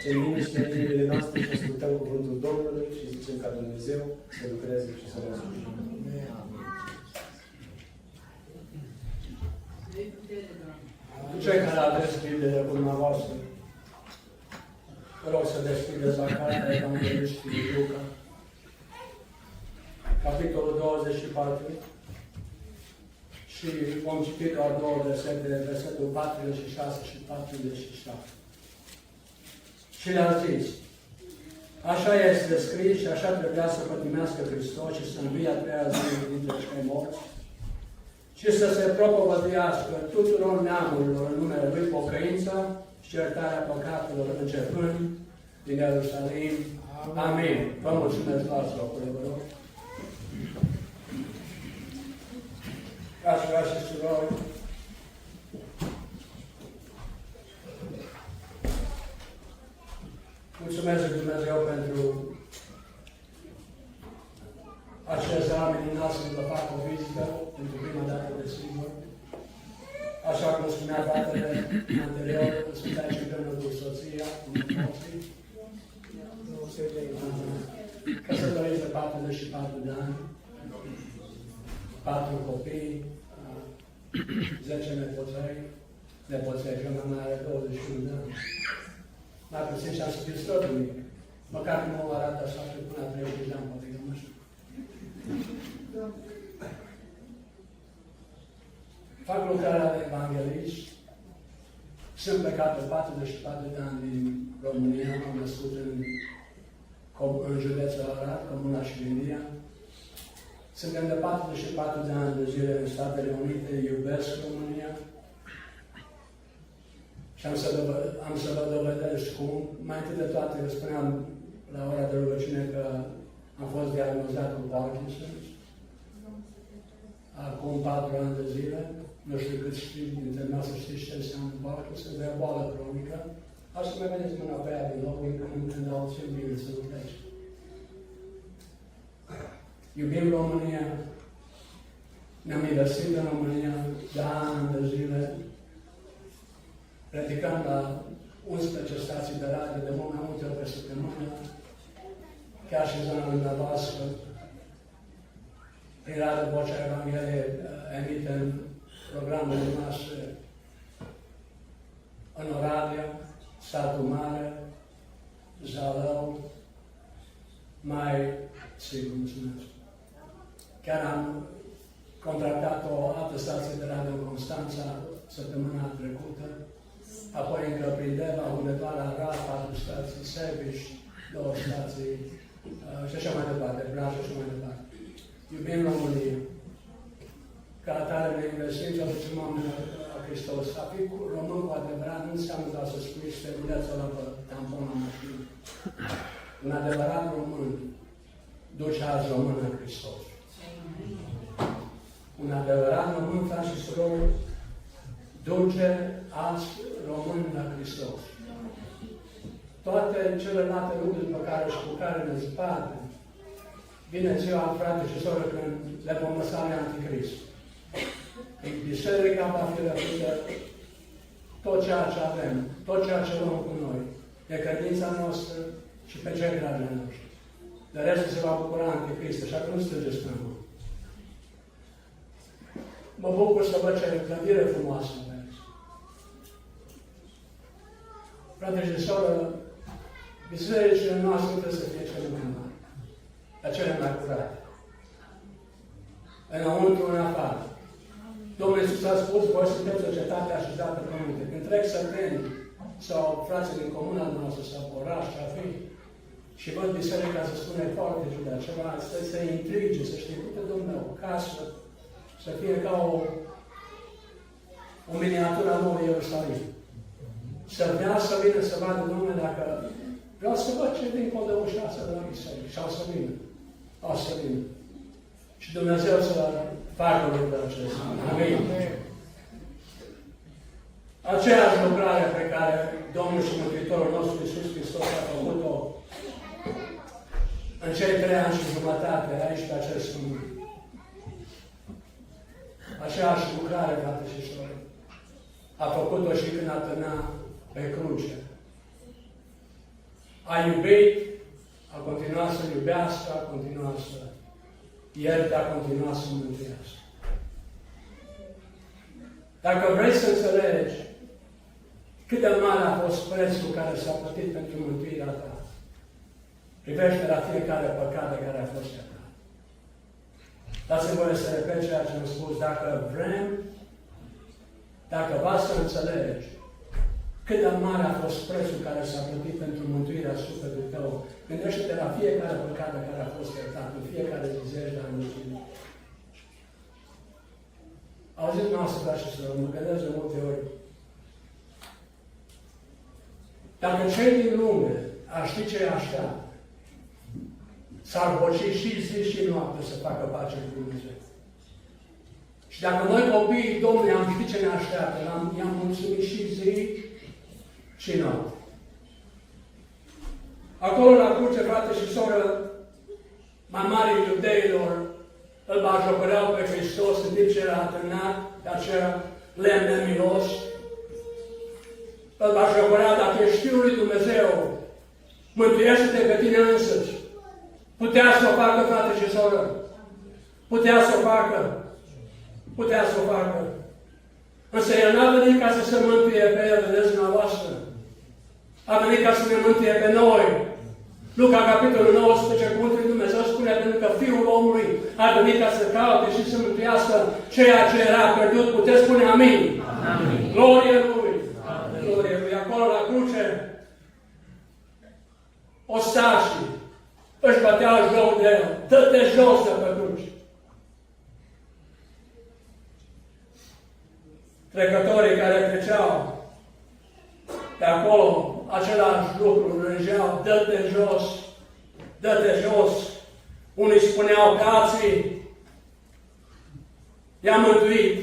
Ce liniște în inimile noastre și ascultăm cuvântul Domnului și zicem ca Dumnezeu să lucreze și să ne ajute. Cei care aveți Biblie cu dumneavoastră, vă rog să deschideți la cartea Evanghelistului Luca, capitolul 24, și vom citi doar două versete, versetul 46 și 47. Și le-a zis: așa este scris și așa trebuia să pătimească Hristos și să învie a treia zi dintre cei morți și să se propovăduiască tuturor neamurilor în numele Lui pocăința și iertarea păcatelor, începând din Ierusalim. Amin. Vă mulțumesc, luați locurile, vă rog. Fraților și surori, mulțumesc lui Dumnezeu pentru acest an minunat să vă fac o vizită pentru prima dată de sigur. Așa cum spunea fratele anterior, sunt aici împreună cu soția, cu nepoții. Căsătoriți de 44 de ani, 4 copii, 10 nepoței, și una mai are 21 de ani. Mai puțin și-am scris totul mic. Măcar nu mă arată așa și până la 30 de ani, poate că nu știu. Fac lucrarea de evanghelist. Sunt plecat pe 44 de ani din România, m-am născut în județul Arad, Comuna Șirindia. Suntem de 44 de ani de zile în Statele Unite, iubesc România. Și am să vă dovedesc cum. Mai întâi de toate, vă spuneam la ora de rugăciune că am fost diagnostat cu Parkinson. Acum 4 ani de zile. Nu știu cât știți dintre noi să știți ce înseamnă Parkinson, de o boală cronică. Aș să mai vedeți mâna pe aia din loc, când auțim bine să nu pleci. Iubim România. Ne-am investit în România de ani de zile. Predicăm la 11 stații de radio, de mult mai multe ori pe săptămână, chiar și zona dumneavoastră. Prin Radio Vocea Evangheliei emitem programele noastre în Oradea, Satul Mare, Zalău, mai sigur, mulțumesc. Chiar am contractat o altă stație de radio în Constanța săptămâna trecută, apoi încă prin Deva, Hunedoara, Arad, 4 stații, Sebiș, 2 stații, și așa mai departe, Braș și așa mai departe. Iubim România. Ca atare ne investim și aducem oamenii la Hristos. A fi român cu adevărat nu înseamnă doar să spui stegulețul ăla pe tamponul mașinii. Un adevărat român duce azi român la Hristos. Un adevărat român, frați și surori, duce azi român la Hristos. Toate celelalte lucruri pe care și cu care ne zbate, vine ziua, frate și soră, când le vom lăsa lui Anticrist. Biserica va fi răpită tot ceea ce avem, tot ceea ce luăm cu noi, de credința noastră și pe cei dragi noștri. De restul se va bucura Anticrist, așa că nu strângeți pe mână. Mă bucur să văd ce clădire frumoasă aveți. Frate și soră, bisericile noastre trebuie să fie cele mai mari, dar cele mai curate. Înăuntru, în afară. Domnul Iisus a spus, voi sunteți o cetate așezată pe pământe. Când trec săteni sau frații din comuna noastră sau oraș, ce ar fi, și văd biserica să spune foarte ciudat, ceva, să intrige, să știe, uite, Dumnezeu, casă, să fie ca o miniatură a nouă Ierusalim. Să vrea să vină să vadă Domnul dacă vreau să văd ce vin pe de ușa asta de la biserică. Și o să vină. O să vină. Și Dumnezeu să facă lucrul acesta. Amin. Aceeași lucrare pe care Domnul și Mântuitorul nostru Iisus Hristos a făcut-o în cei 3 ani și jumătate aici pe acest pământ. Aceeași lucrare, frate și soră, a făcut-o și când a târnat pe cruce. a iubit, a continuat să iubească, a continuat să ierte, a continuat să mântuiască. Dacă vrei să înțelegi cât de mare a fost prețul care s-a plătit pentru mântuirea ta, privește la fiecare păcat de care a fost iertat. Dați-mi voie să repet ceea ce am spus. Dacă vrem, dacă va să înțelegi cât de mare a fost prețul care s-a plătit pentru mântuirea sufletului tău, gândește-te la fiecare păcat de care a fost iertat, în fiecare zi, zeci de ani. Auziți noastră, frați și surori, mă gândesc de multe ori. Dacă cei din lume ar ști ce așteaptă, s-ar boci și zi și noapte să facă pace cu Dumnezeu. Și dacă noi copiii Domnului am ști ce ne așteaptă, i-am mulțumit și zi și noapte. Acolo la cruce, frate și soră, mai mari iudeilor îl bajocoreau pe Hristos în timp ce era atârnat de acel lemn nemilos. Îl bajocoreau, dacă ești Fiul lui Dumnezeu, mântuiește-te pe tine însuți. Putea să o facă, frate și soră. Putea să o facă. Putea să o facă. Însă El n-a venit ca să se mântuie pe El, vedeți dumneavoastră. A venit ca să ne mântuie pe noi. Luca, capitolul 19, cuvântul lui Dumnezeu spune, pentru că Fiul omului a venit ca să caute și să mântuiască ceea ce era pierdut. Puteți spune amin. Amin. Glorie Lui. Amin. Glorie Lui. Acolo la cruce, ostașii își băteau joc de El. Dă-te jos de pe cruce. Trecătorii care treceau de acolo, același lucru, rângeau, dă-te jos, dă-te jos. Unii spuneau că alții i-a mântuit,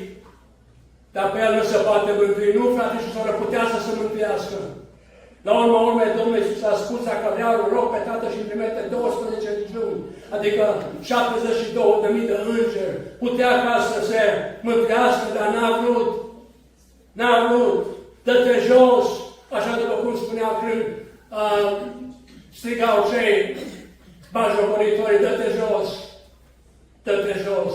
dar pe El nu se poate mântui. Nu, frate și soră, putea să se mântuiască. La urma urmei, Domnul Iisus a spus, dacă vreau, rog pe Tatăl și îmi trimite 12 legiuni, adică 72.000 de îngeri, putea ca să se mântuiască, dar n-a vrut. N-a vrut. Dă-te jos. Așa după cum spuneau când strigau cei bajocoritori, dă-te jos. Dă-te jos.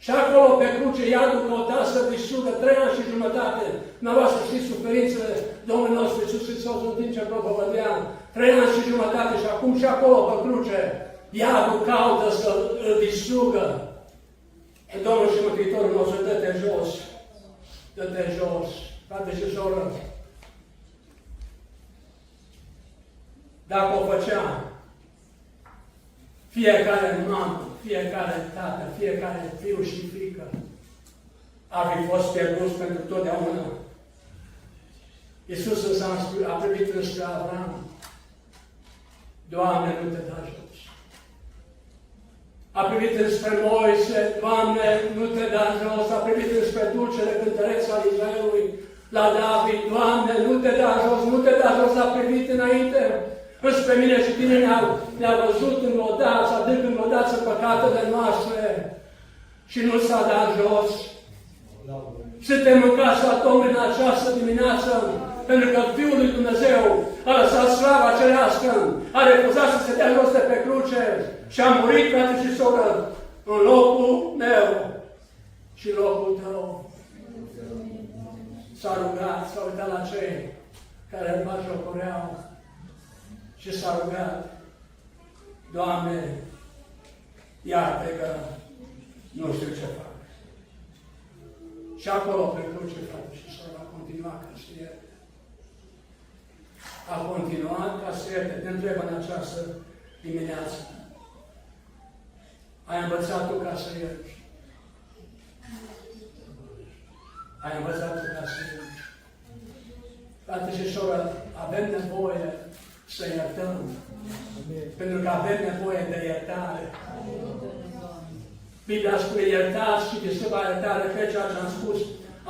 Și acolo pe cruce iadul căuta să distrugă 3 ani și jumătate. Dumneavoastră știți suferințele Domnului nostru Iisus Hristos în timp ce propovădea 3 ani și jumătate și acum și acolo pe cruce iadul caută să îl distrugă. Domnul și Mântuitorul nostru, dă-te jos. Dă-te jos. Frate și soră, dacă o făcea fiecare mamă, fiecare tată, fiecare fiu și fiică, ar fi fost pierdut pentru totdeauna. Iisus însă a privit înspre Avram. Doamne, nu te da jos. A privit înspre Moise, Doamne, nu te da jos. A privit înspre dulcele cântăreț al Israelului, la David, Doamne, nu te da jos, nu te da jos. A privit înainte. Înspre mine și tine ne-a văzut înlodați, adânc înlodați în păcatele noastre și nu s-a dat jos. Suntem în casa Domnului în această dimineață, pentru că Fiul lui Dumnezeu a lăsat slava cerească, a refuzat să se dea jos de pe cruce și a murit, frate și soră, în locul meu și în locul tău. S-a rugat, s-a uitat la cei care îl bajocoreau și s-a rugat, Doamne, iartă că nu știu ce fac. Și acolo pe cruce, frate și soră, a continuat ca să ierte. A continuat ca să ierte. Te întreb în această dimineață. Ai învățat tu ca să ierți? Ai învățat tu ca să ierți? Frate și soră, avem nevoie să iertăm. Pentru că avem nevoie de iertare. Biblia spune, iertați și vi se va ierta, repet ceea ce am spus.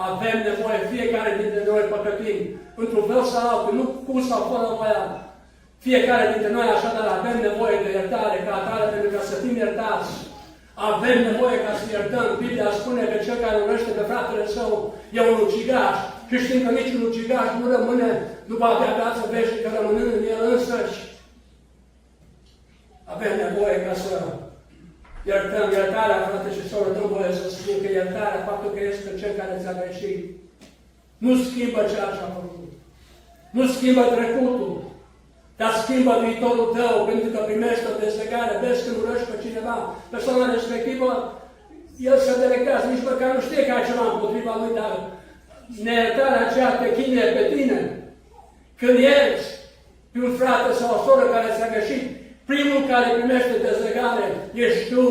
Avem nevoie, fiecare dintre noi păcătim, într-un fel sau altul, nu cu sau fără voia. Fiecare dintre noi așadar avem nevoie de iertare ca atare, pentru ca să fim iertați. Avem nevoie ca să iertăm. Biblia spune că cel care urăște pe fratele său e un ucigaș. Și știm că niciun ucigaș nu rămâne, nu va avea viață veșnică rămânând în el însăși. iertăm. Iertarea, frate și soră, dăm voie să spun că iertarea, faptul că este cel care ți-a greșit, nu schimbă ceea ce a făcut. Nu schimbă trecutul, dar schimbă viitorul tău, pentru că primești o dezlegare. Vezi când urăști pe cineva, persoana respectivă, el se delectează, nici măcar nu știe că ai ceva împotriva lui, dar neiertarea aceea te chinuie pe tine. Când ierți pe un frate sau o soră care ți-a greșit, primul care primește dezlegare ești tu.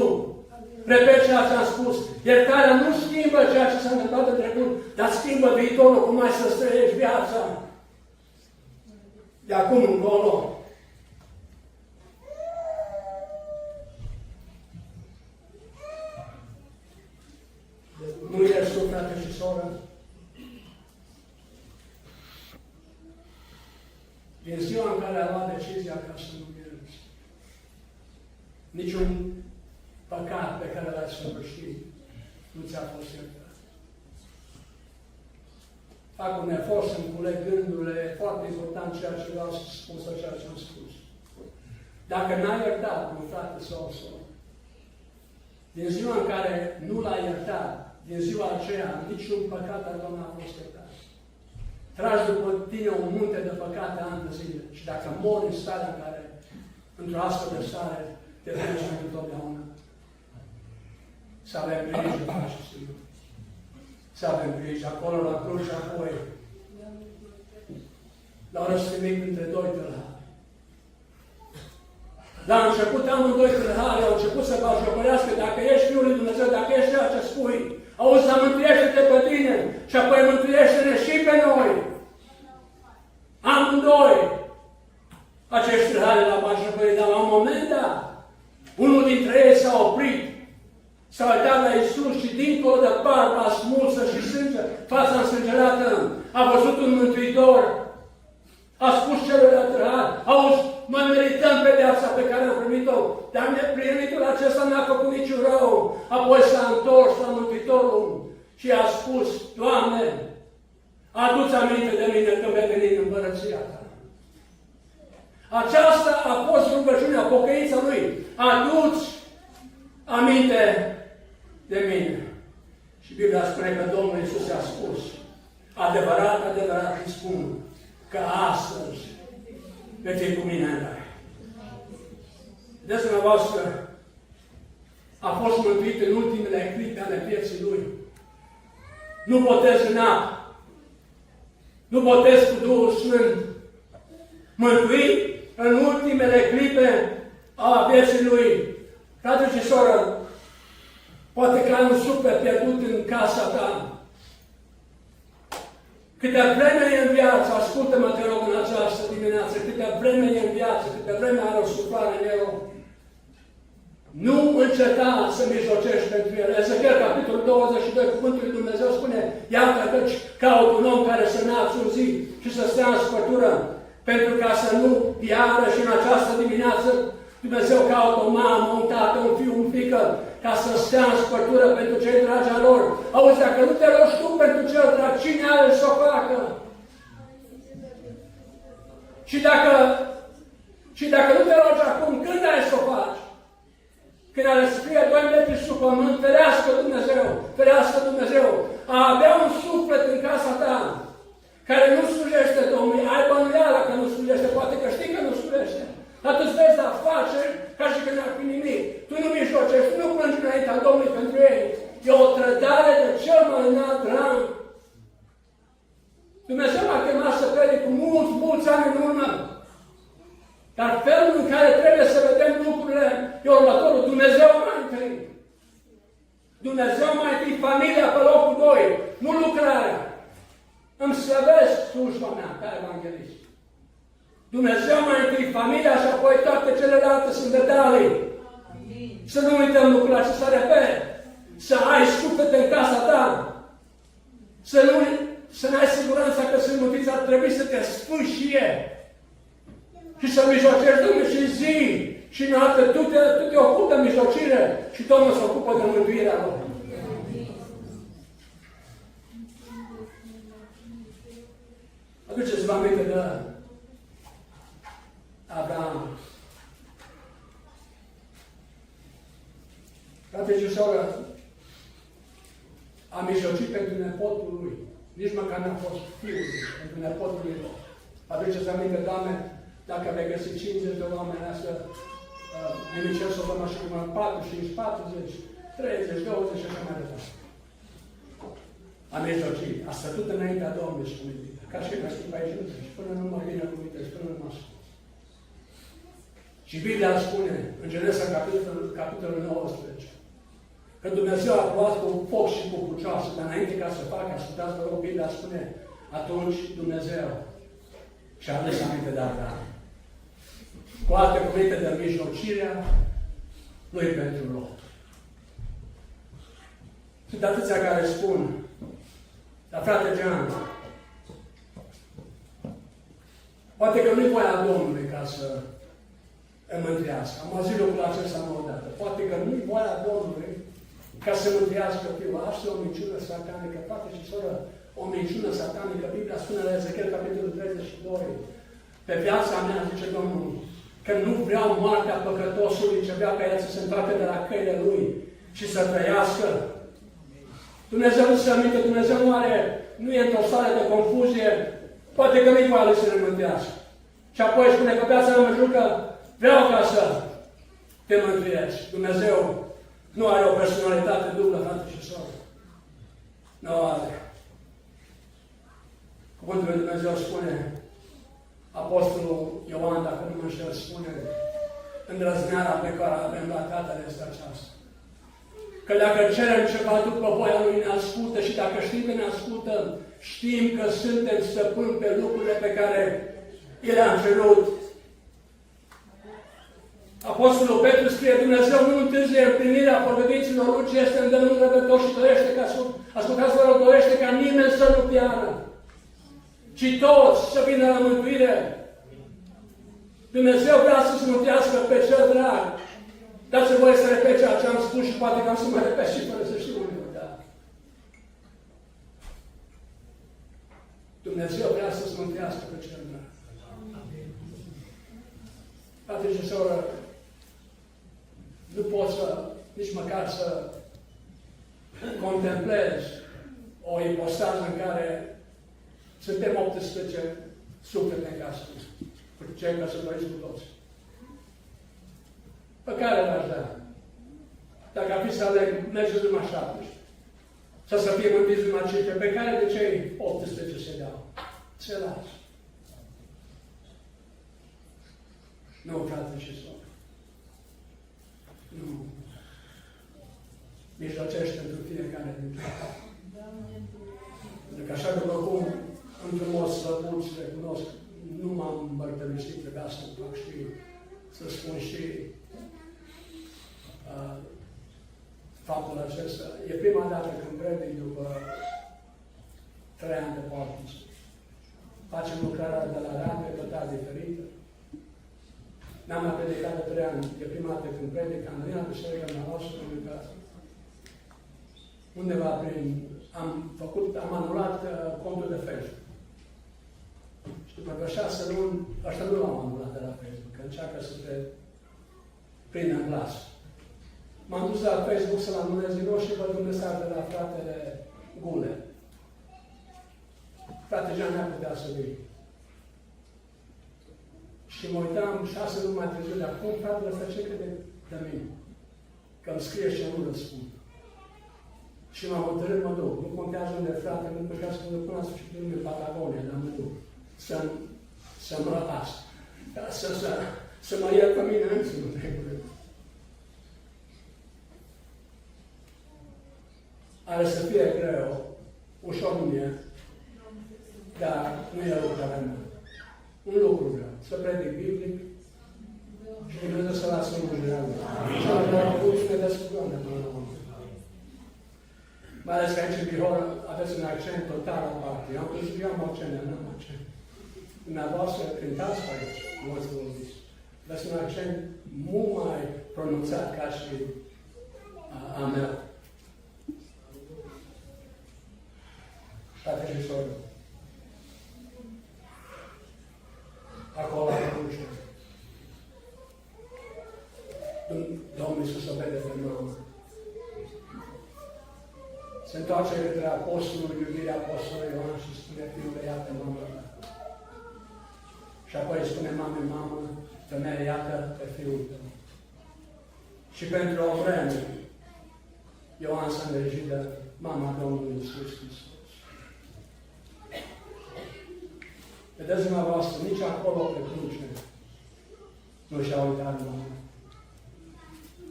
Repet ceea ce am spus. Iertarea nu schimbă ceea ce s-a întâmplat în trecut, dar schimbă viitorul, cum ai să trăiești viața. De acum încolo. Nu ești tu, frate și soră. Din ziua în care a luat decizia ca să nu ierți, niciun păcat pe care l-ai săvârșit nu ți-a fost iertat. Fac un efort să-mi culeg gândurile, e foarte important ceea ce vreau să spun sau ceea ce am spus. Dacă n-ai iertat un frate sau o soră, din ziua în care nu l-ai iertat, din ziua aceea, niciun păcat al tău n-a fost iertat. Tragi după tine un munte de păcate ani de zile. Și dacă mori în starea în care, într-o astfel de stare, te vezi întotdeauna. Să avem grijă, frate și Sigur. Să avem grijă. Acolo la cruce și apoi l-au răstimit între doi tâlhari. La început amândoi tâlhari au început să bajocorească, dacă ești Fiul lui Dumnezeu, dacă ești ceea ce spui, auzi, dar mântuiește-te pe tine și apoi mântuiește-ne și pe noi. Amândoi. Acești tâlhari la bajocorit, dar la un moment dat, unul dintre ei s-a oprit, s-a uitat la Iisus și dincolo de barba smulsă și sânge, fața însângerată, a văzut un Mântuitor. A spus celălalt tâlhari, auzi, noi merităm pedeapsa pe care am primit-o, dar neprihănitul acesta n-a făcut niciun rău. Apoi s-a întors la Mântuitorul și a spus, Doamne, adu-ți aminte de mine când vei veni în împărăția Ta. Aceasta a fost rugăciunea, pocăința lui. Adu-ți aminte de mine. Și Biblia spune că Domnul Iisus a spus, adevărat, adevărat îi spun, că astăzi vei fi cu mine în rai. Vedeți, dumneavoastră, a fost mântuit în ultimele clipe ale vieții lui. Nu botez în apă. Nu botez cu Duhul Sfânt. Mântuit în ultimele clipe a vieții lui. Frate și soră, poate că ai un suflet pierdut în casa ta. Câte vreme e în viață, ascultă-mă, te rog, în această dimineață, câte vreme e în viață, câte vreme are o suflare în el, nu înceta să mijlocești pentru el. Ezechiel, capitolul 22, cuvântul lui Dumnezeu spune, iată căci caut un om care să nască un zi și să stea în spătură, pentru ca să nu piară. Și în această dimineață Dumnezeu caută o mamă, un tată, un fiu, un fiică, ca să stea în spătură pentru cei dragi a lor. Auzi, dacă nu te rogi tu pentru cel drag, cine are să o facă? Și dacă nu te rogi acum, când ai să o faci? Când are să fie 2 metri sub pământ, ferească Dumnezeu, ferească Dumnezeu, a avea un suflet în casa ta, care nu slujește Domnului, ai bănuiala că nu slujește, poate că știi că nu slujește. Dar tu îți vezi de afaceri ca și când n-ar fi nimic. Tu nu mijlocești, tu nu plângi înaintea Domnului pentru ei. E o trădare de cel mai înalt rang. Dumnezeu m-a chemat să predic cu mulți ani în urmă. Dar felul în care trebuie să vedem lucrurile e următorul. Dumnezeu mai întâi. Dumnezeu mai întâi, familia pe locul 2, nu lucrarea. Îmi slăvesc slujba mea ca evanghelist. Dumnezeu mai întâi familia și apoi toate celelalte sunt detalii. Să nu uităm lucrul acesta, repet. Să ai suflet în casa ta. Să n-ai siguranța că sunt mântuiți, ar trebui să te sfâșie. Și să mijlocești Domnul și zi și noapte. Tu te ocupi de mijlocire și Domnul se ocupă de mântuirea lor. Aduceți-vă aminte de Abraham. Frate și soră, am mijlocit pentru nepotul lui. Nici măcar n-a fost fiul lui, pentru nepotul lui. Aduceți aminte, Doamne, dacă vei găsi 50 de oameni astea, nimicel să o dăm așa cum 4, 5, 40, 30, 20 și așa mai departe. Am mijlocit. A stătut înaintea Domnului și cumintită. Ca și că știu pe aici, și până nu mă vine cuvinte, și până nu mă ascult. Și Biblia spune, în Genesa, capitolul 19, că Dumnezeu a luat cu foc și cu pucioasă, dar înainte ca să facă, ascultați, vă rog, Biblia spune, atunci Dumnezeu și-a ales aminte de Abraham. Cu alte cuvinte de mijlocirea lui pentru Lot. Sunt atâția care spun, dar frate Jean, poate că nu-i voia Domnului ca să îmi mântuiască. Am auzit lucrul acesta nu odată. Poate că nu-i voia Domnului ca să mântuiască fiul. Asta e o minciună satanică, frate și soră, o minciună satanică. Biblia spune la Ezechiel, capitolul 32. Pe viața mea, zice Domnul, că nu vreau moartea păcătosului, ce vrea ca el să se întoarcă de la căile lui și să trăiască. Dumnezeu nu se aminte, Dumnezeu nu e într-o stare de confuzie, poate că nu-i voia lui să ne mântuiască. Și apoi spune că viața mea mă jucă, vreau ca să te mântuiești. Dumnezeu nu are o personalitate dublă, frate și soră. Nu are. Cuvântul lui Dumnezeu spune, Apostolul Ioan, dacă nu mă înșel, spune, îndrăzneala pe care avem la Tatăl este aceasta. Că dacă cerem ceva după voia Lui ne ascultă și dacă știm că ne ascultă, știm că suntem stăpâni pe lucrurile pe care El le-a cerut. Apostolul Petru scrie, Dumnezeu nu întârzie împlinirea făgăduinților Lui, ci este îndemnul răbdător și dorește ca ascultați, vă rog, dorește ca nimeni să nu piară, ci toți să vină la mântuire. Dumnezeu vrea să se mântuiască pe cel drag. Dați-mi voie să repet ceea ce am spus și poate că am să mă repet și fără să știu unde. Da. Dumnezeu vrea să se mântuiască pe cel drag. Frate și soră, nu poți să, nici măcar să contemplezi o ipostază în care suntem 18 suflete în casă, cu cei căsătoriți cu toți. Pe care l-aș da? Dacă ar fi să aleg, mergeți numai 17. Sau să fie mântuiți numai 15, pe care de cei 18 se dau? Se lasă. Nu, frate și soră. Nu. Mijlocește pentru fiecare dintre noi. Pentru că așa după cum, într-un mod slăbut și recunosc, nu m-am împărtășit, trebuia să fac și să spun și faptul acesta. E prima dată când predic după 3 ani de Parkinson. Facem lucrarea de la rampe total diferită. N-am mai predicat de 3 ani. E prima dată când predic, am venit la biserică mea noastră, undeva prin... Am anulat contul de Facebook. Și după 6 luni, ăștia nu l-am anulat de la Facebook, că încearcă să te prindă în glas. M-am dus la Facebook să-l anulez din nou și văd un mesaj de la fratele Gule. Frate Jean n-a putea să vii. Și mă uitam 6 luni mai târziu, de acum, fratele ăsta ce crede de mine? Că îmi scrie și eu nu răspund. Și m-am hotărât, mă duc. Nu contează unde frate, nu putea să mă duc până la sfârșitul lumii Patagonia, dar mă duc. Să mă las. Să mă iert pe mine înțeleg, în primul rând. Are să fie greu, ușor nu e, dar nu e lucrarea mea. Un lucru vreau, să predic biblic și Dumnezeu să lasă în mâinile mea. Și am vreau să ne descurcăm de până la urmă. Mai ales că aici în Bihor aveți un accent total aparte. Eu am accent, eu n-am accent. Dumneavoastră cântați pe aici, nu ați vorbiți. Aveți un accent mult mai pronunțat ca și a meu. Frate și soră. Acolo la cruce. Domnul Iisus o vede pe mamă. se întoarce către apostolul, iubirea apostolului Ioan și spune, fiule, iată mama ta. Și apoi spune mamei, mamă, femeie, iată pe fiul tău. Și pentru o vreme, Ioan s-a îngrijit de mama Domnului Iisus Hristos. Vedeți dumneavoastră, nici acolo pe cruce nu și-a uitat mama.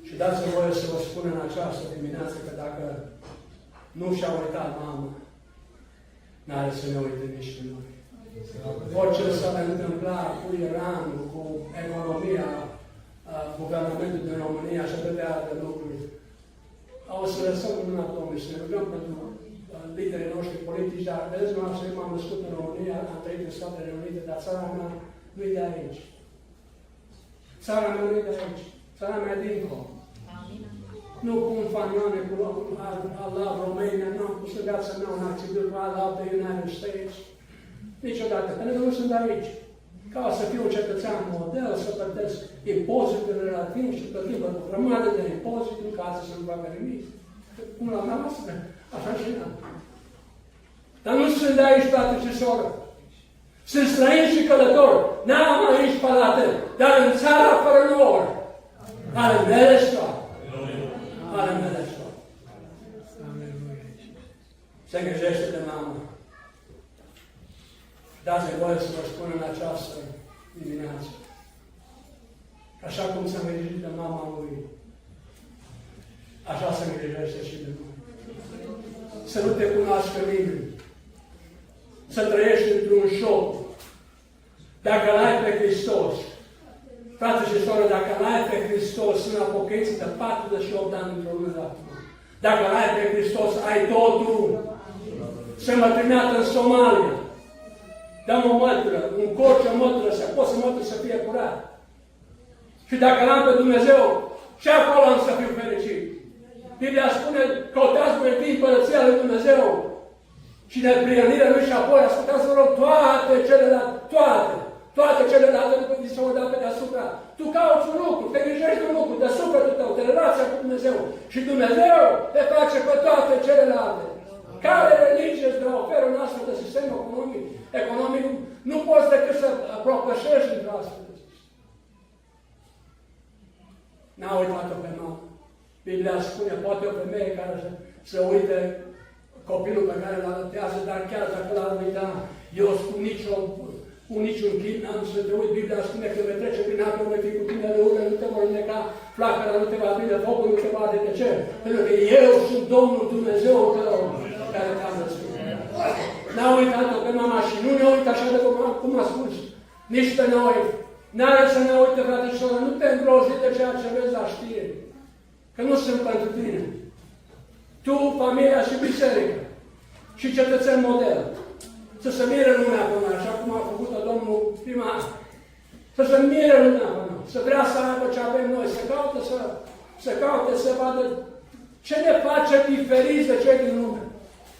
Și dați-mi voie să vă spun în această dimineață că dacă nu și-a uitat mama, n-are să ne uite nici pe noi. Orice s-a întâmplat cu Iranul, cu economia, guvernamentul din România și atâtea alte lucruri, o să lăsăm în mâna Domnului, să ne rugăm pentru liderii noștri politici, dar vedeți, eu m-am născut în România, am trăit în Statele Unite, dar țara mea nu-i de aici. Țara mea nu-i de aici. Țara mea e dincolo. Nu cum fanioane cu Allah, România, nu am pus în viața mea un accident cu Allah de United States. Niciodată, pentru că nu sunt de aici. Ca să fiu un cetățean model, să plătesc impozitele la timp și plătim o grămadă de impozite în casă să nu facă nimic. Cum la mea noastră, așa și n-am. Dar nu sunt de aici, frate și soră. Sunt străini și călători. N-am aici palate, dar în țara fără nouă. Ale mele soare. Ale mele soare. Se îngrijește de mamă. Dați-mi voie să vă spun în această dimineață. Așa cum s-a îngrijit de mama lui, așa se îngrijește și de noi. Să nu te cunoască nimeni. Să trăiești într-un șoc. Dacă l-ai pe Hristos, frate și soră, dacă l-ai pe Hristos în Apocalipsa de 48 de ani într-o lună de acum, dacă l-ai pe Hristos, ai totul. Se mă trimeată în Somalia. Dăm o mătură, un corc, o mătură, să pot să mătură să fie curat. Și dacă l-am pe Dumnezeu, și acolo am să fiu fericit. Biblia spune, căutați mai întâi Împărăția lui Dumnezeu și neprienirea Lui și apoi ascultați, vă rog, toate celelalte lucruri vi se vor da pe deasupra. Tu cauți un lucru, te grijești un lucru de sufletul tău, de relația cu Dumnezeu. Și Dumnezeu te face pe toate celelalte. Care religie îți oferă un astfel de sistem economic? Nu poți decât să propășești într-o astfel de sistem. N-a uitat-o pe mamă. Biblia spune, poate o femeie care să uite copilul pe care îl alătează, dar chiar dacă l-ar uita, eu cu niciun chip n-am să te uit. Biblia spune că vei trece prin apă, vei fi cu tine râurile, nu te vor înneca, flacăra nu te va prinde, focul nu te va arde. De ce? Pentru că eu sunt Domnul Dumnezeu tău care te-am născut. N-a uitat-o pe mama și nu ne uită așa de cum a spus. Nici pe noi. N-are să ne uite, frate și soră, nu te îngrozi de ceea ce vezi la știri. Că nu sunt pentru tine. Tu, familia și biserica și cetățen model. Să se mire lumea pe noi, așa cum a făcut-o Domnul primar. Să se mire lumea pe noi. Să vrea să aibă ce avem noi. Să caute să vadă ce ne face diferiți de cei din lume.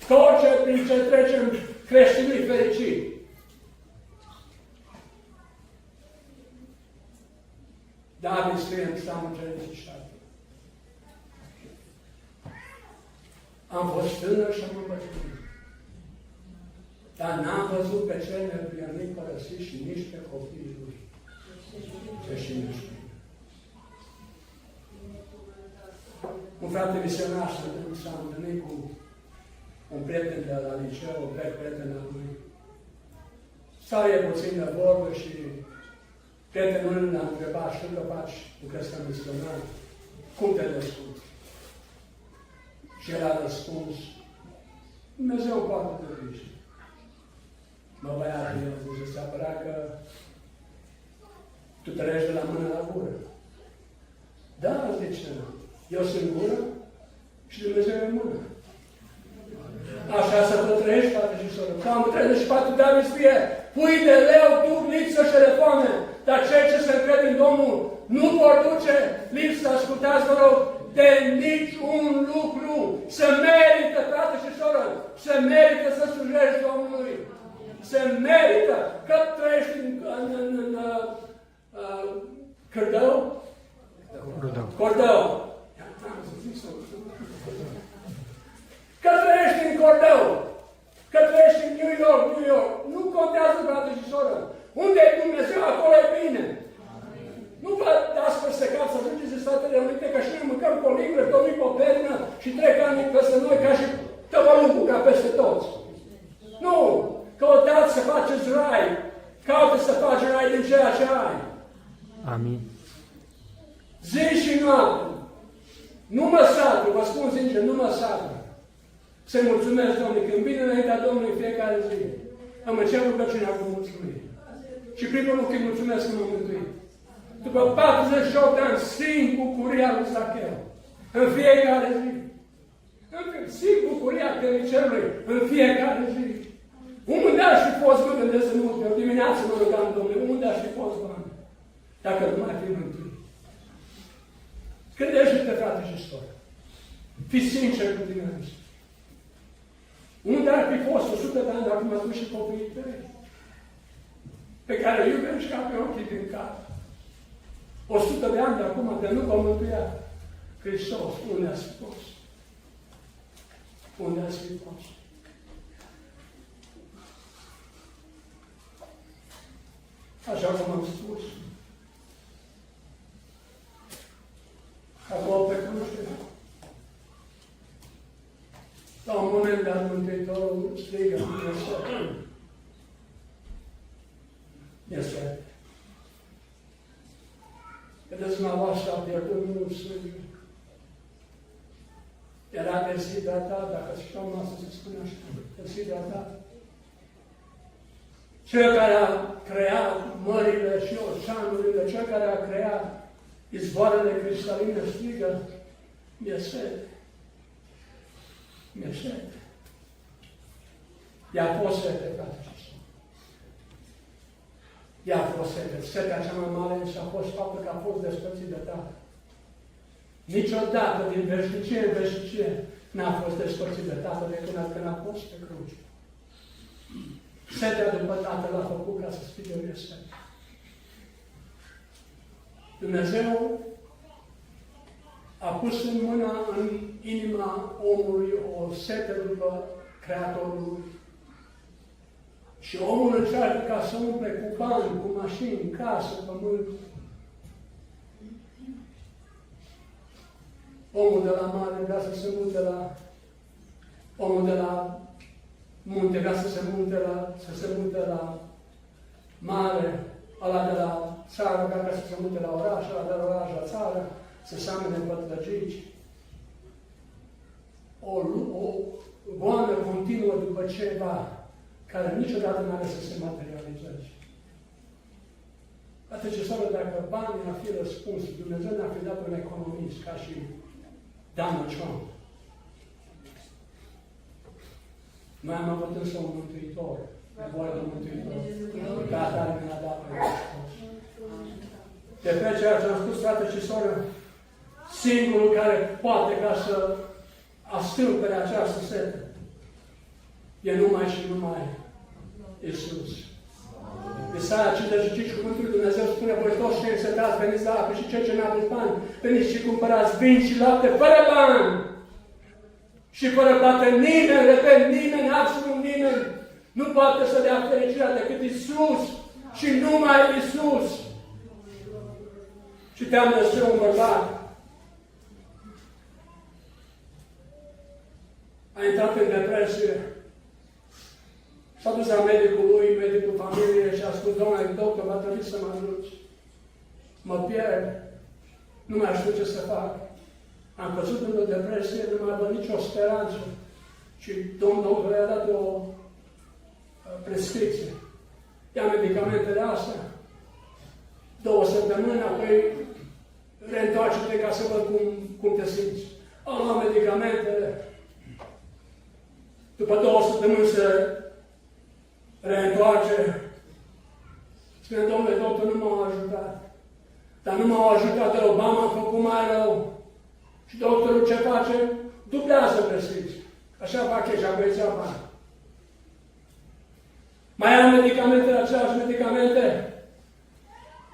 Că orice prin ce trecem creștinii fericit. David scrie în Psalmul 37. Am fost tânăr și am îmbătrânit. Dar n-am văzut pe cel nepriernit părăsit și nici pe copiii lui. Și nici. Un frate misionar s-a întâlnit cu un prieten de la liceu, un vechi prieten al lui. Sare puțin de vorbă și prietenul l-a întrebat, știu că faci, lucrezi ca misionar, cum te descurci? Și el a răspuns, Dumnezeu poate te ridice. Mă băiatul, el zice, se apărea că tu trăiești de la mână la gură. Da, zice, eu sunt gură și Dumnezeu e mână. Așa să vă trăiești, frate și soră. Psalmul 34 de ani scrie, pui de leu duc lipsă și de foame, dar cei ce se încred în Domnul nu vor duce lipsă. Ascultați, vă rog, de niciun lucru. Se merită, frate și soră, se merită să slujești Domnului. Se merită că trăiești în Cordău? Cordău. Că trăiești Cordău, că trăiești în New York, New York. Nu contează, frate și soră. Unde e Dumnezeu, acolo e bine. Nu vă dați peste cap să ajungeți în Statele Unite, că și noi mâncăm cu o livră, domnul cu o pernă și trec ani peste noi ca și tăvălucul ca peste toți. Nu! Căutați să faceți rai. Caută să faci rai din ceea ce ai. Amin. Zi și noapte. Nu mă satur, vă spun sincer, nu mă satur. Să-i mulțumesc, Domnule, când vin înaintea Domnului fiecare zi. Îmi cer rugăciunea cu mulțumire. Și primul lucru îi mulțumesc că m-am mântuit. După 48 de ani, simt bucuria lui Zacheu. În fiecare zi. Simt bucuria cerului în fiecare zi. Unde aș fi fost, mă gândesc în multe, o dimineață mă rugam, Domnule, unde aș fi fost, Doamne, dacă nu mai fi mântuit? Gândește-te, frate și soră. Fii sincer cu tine. Unde ar fi fost 100 de ani dacă mă duc și copiii tăi? Pe care îi iubești ca pe ochii din cap. 100 de ani de acum, de nu vă mântuia Hristos, unde ați fi fost? Unde ați fi fost? Așa cum am spus. Acolo pe cruce. La un moment dat, Mântuitorul strigă, este. Vedeți, dumneavoastră a pierdut mult sânge. Era deshidratat, dacă știam asta se spune așa, deshidratat. Cel care a creat mările și oceanurile, cel care a creat izvoarele cristaline strigă, mi-e sete. Mi-e sete. I-a fost sete, frate și soră. I-a fost sete. Setea cea mai mare și a fost faptul că a fost despărțit de Tatăl. Niciodată din veșnicie în veșnicie n-a fost despărțit de Tatăl decât când a fost pe cruce. Setea după Tatăl l-a făcut ca să strige o sete. Dumnezeu a pus în mâna, în inima omului o sete după Creatorul. Și omul încearcă ca să umple cu bani, cu mașini, casă, pământ. Omul de la mare vrea să se mute la... Omul de la munte vrea să se mute la mare. Ăla de la țară vrea să se mute la oraș, ăla de la oraș la țară, să seamănă în pătlăgici. O goană continuă după ceva care niciodată nu are să se materializeze. Atât ce soră, dacă banii ar fi răspuns, Dumnezeu ne-a fi dat un economist, ca și Donald Trump. Noi am avut însă un mântuitor, nevoie de un mântuitor. Ca atare ne-a dat pe Hristos. De pe ceea ce am spus, frate și soră, singurul care poate ca să astâmpere această sete e numai și numai Iisus. Isaia 55, cuvântul lui Dumnezeu spune, voi toți cei însetați, veniți la apă și cei ce n-aveți bani, veniți și cumpărați vin și lapte fără bani. Și fără plată nimeni, repet, nimeni, absolut nimeni, nu poate să dea fericirea decât Iisus și numai Iisus. Citeam despre un bărbat. A intrat în depresie. S-a dus la medicul lui, medicul familiei și a spus, domnule doctor, va trebui să mă ajuți. Mă pierd. Nu mai știu ce să fac. Am căzut într-o depresie, nu mai văd nicio speranță. Și domnul doctor i-a dat o prescripție. Ia medicamentele astea. 2 săptămâni, apoi reîntoarce-te ca să văd cum te simți. Am luat medicamentele. După 2 săptămâni se reîntoarce. Spune, domnule doctor, nu m-au ajutat. Dar nu m-au ajutat rău, ba m-am făcut mai rău. Și doctorul ce face? Dublează prescripția. Așa fac ei și apoi ți-a bani. Mai am medicamentele, aceleași medicamente.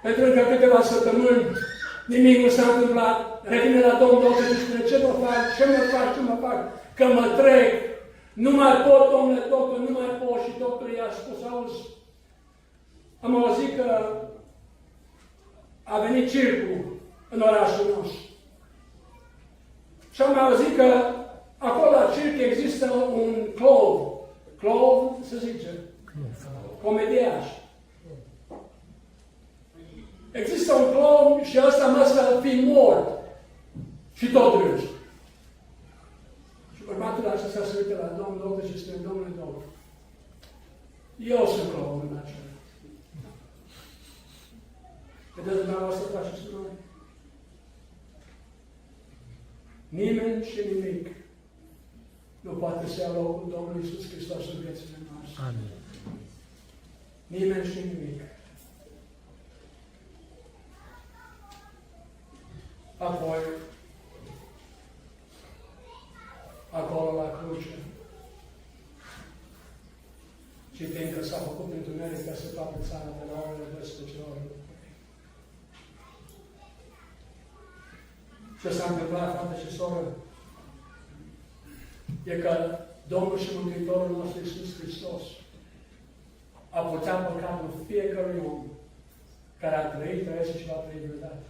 Pentru că câteva săptămâni nimic nu s-a întâmplat. Revine la domnul doctor și spune, ce mă fac, ce mă fac, ce mă fac? Că mă trec Nu mai pot, domnule doctor, nu mai pot. Și doctorul i-a spus, auzi, am auzit că a venit circul în orașul nostru. Și am auzit că acolo la circ există un clov. Clov, se zice, comediaș. Există un clov și ăsta mă să fi mort. Și tot râzi. Și bărbatul acesta se uită la domnul doctor și spune, domnule doctor, eu sunt clovul în acela. Vedeți dumneavoastră, frați și surori? Nimeni și nimic nu poate să ia locul Domnului Iisus Hristos în viețile noastre. Amin. Nimeni și nimic. Apoi, acolo la cruce, citim că s-a făcut întuneric peste toată țara de la orele 12 ore. Ce s-a întâmplat, frate și soră, e că Domnul și Mântuitorul nostru Iisus Hristos a purtat păcatul fiecărui om care a trăit, trăiește și va trăi vreodată.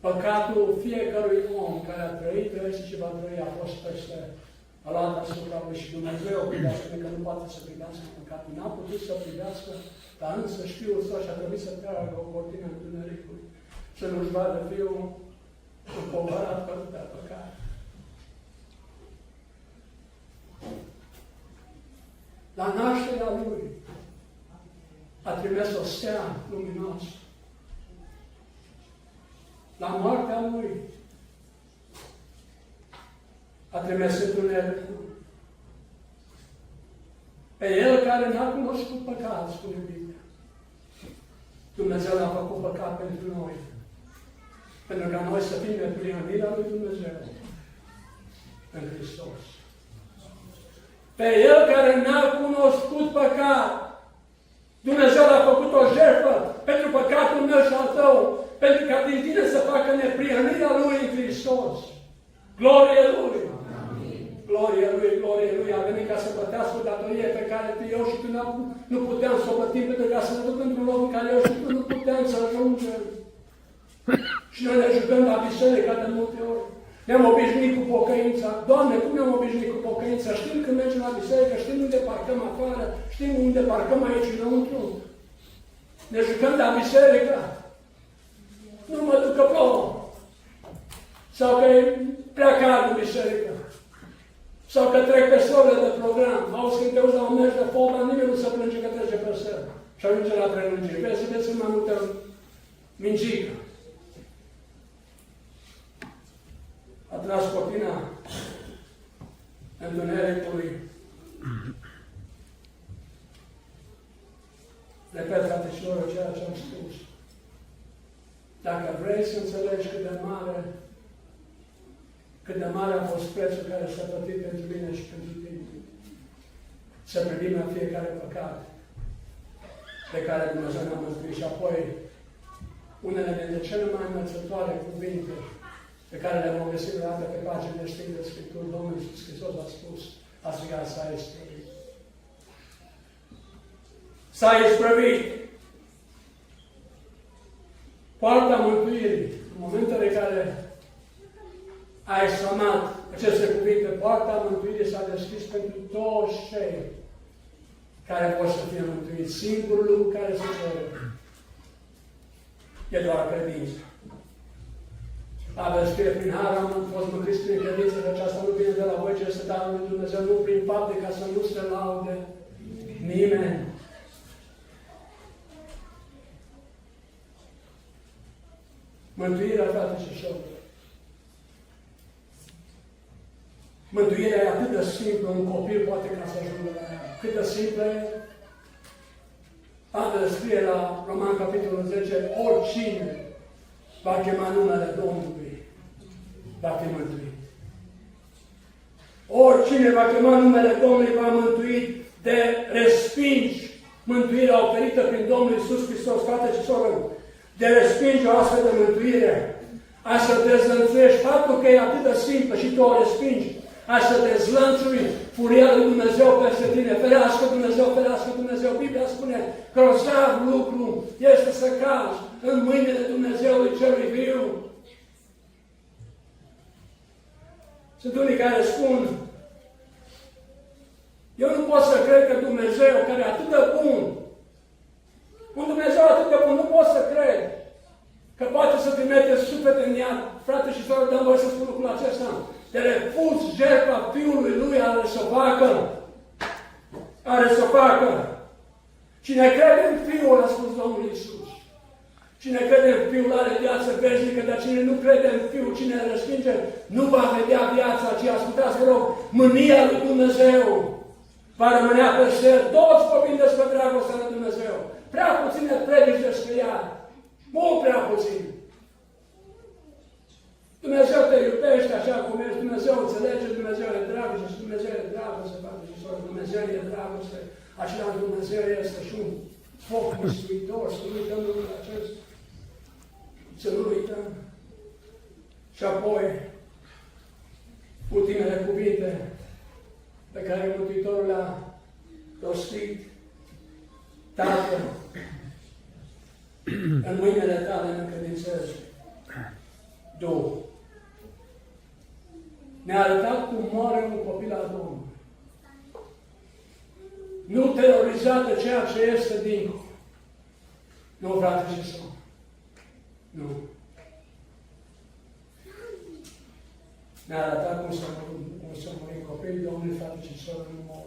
Păcatul fiecărui om care a trăit, trăiește și va trăi a fost peste, a luat asupra lui și Dumnezeu privească, că nu poate să privească păcatul. N-a putut să privească, dar însă Fiul Său și a trebuit să tragă o cortină întunericului, să nu-și vadă Fiul împovărat pe păcat. La nașterea Lui a trimis o stea luminoasă. La moartea Lui a trimis întunericul. Pe El care n-a cunoscut păcat, spune Biblia. Dumnezeu l-a făcut păcat pentru noi. Pentru ca noi să fim neprihănirea lui Dumnezeu în Hristos. Pe El care n-a cunoscut păcat, Dumnezeu l-a făcut o jertfă pentru păcatul meu și al tău, pentru ca din tine să facă neprihănirea Lui în Hristos. Glorie Lui! Amin. Glorie Lui, glorie Lui! A venit ca să plătească o datorie pe care eu și tu nu puteam să o plătim, pentru ca să ne duc într-un loc în care eu și tu nu puteam să ajungem. Și noi ne jucăm la biserică de multe ori. Ne-am obișnuit cu pocăința. Doamne, cum ne-am obișnuit cu pocăința? Știm când mergem la biserică, știm unde parcăm afară, știm unde parcăm aici înăuntru. Ne jucăm la biserică. Nu mă duc că plouă. Sau că e prea cald în biserică. Sau că trec pe sorele de program. Auzi, când te uzi la un meci de fotbal, nimeni nu se plânge că trece pe seară. Și ajunge la prelungiri. Vezi să vezi mai multă mingică. A tras cortina întunericului. Repet, frate și lor, ceea ce am spus. Dacă vrei să înțelegi cât de mare a fost prețul care s-a plătit pentru mine și pentru tine, să privim la fiecare păcat pe care Dumnezeu ne-a mântuit și apoi unele dintre cele mai înălțătoare cuvinte pe care le vom găsi vreodată pe paginile Sfintei de Scripturi, Domnul Iisus Hristos a spus, a strigat, s-a isprăvit. S-a isprăvit. Poarta mântuirii, în momentele în care a exclamat aceste cuvinte, poarta mântuirii s-a deschis pentru toți cei care vor să fie mântuiți. Singurul lucru care se cere e doar credință. Aveți scrie prin har, am fost mântuiți prin credință, că aceasta nu vine de la voi, ce este darul lui Dumnezeu, nu prin fapte, ca să nu se laude nimeni. Mântuirea, frate și soră. Mântuirea e atât de simplă, un copil poate ca să ajungă la ea. Cât de simplă e? Pavel scrie la Roman, capitolul 10, oricine va chema numele Domnului, va fi mântuit. Oricine va chema numele Domnului va mântuit de respingi mântuirea oferită prin Domnul Iisus Hristos, frate și soră, de respingi o astfel de mântuire, a să dezlănțuiești faptul că e atât de simplă și tu o respingi, Hai să te zlănțui furia lui Dumnezeu peste tine. Ferească Dumnezeu, ferească Dumnezeu. Biblia spune, grozav lucru este să cazi în mâinile Dumnezeului celui viu. Sunt unii care spun, eu nu pot să cred că Dumnezeu, care e atât de bun, un Dumnezeu atât de bun, nu pot să cred că poate să trimite suflete în iad. Frate și soră, dăm voie să spun lucrul acesta. De refuz jertfa Fiului Lui are să o facă. Are să o facă. Cine crede în Fiul, a spus Domnul Iisus. Cine crede în Fiul are viață veșnică, dar cine nu crede în Fiul, cine îl respinge, nu va vedea viața, ci ascultați, vă rog, mânia lui Dumnezeu va rămânea peste el. Toți vorbim despre dragostea lui Dumnezeu. Prea puține predici despre ea. Mult prea puțin. Dumnezeu te iubește așa cum ești, Dumnezeu înțelege, Dumnezeu e dragoste și Dumnezeu e dragoste, frate și soră, Dumnezeu e dragoste. Același Dumnezeu este și un foc mistuitor, să nu uităm lucrul acesta. Să nu uităm. Și apoi, ultimele cuvinte pe care Mântuitorul le-a rostit. Tată, în mâinile tale ne încredințez. Două. Ne-a arătat cum moare un copil al Domnului. Nu terorizat de ceea ce este dincolo. Nu, frate și soră. Nu. Ne-a arătat cum să murim copiii Domnului, frate și soră, nu mor.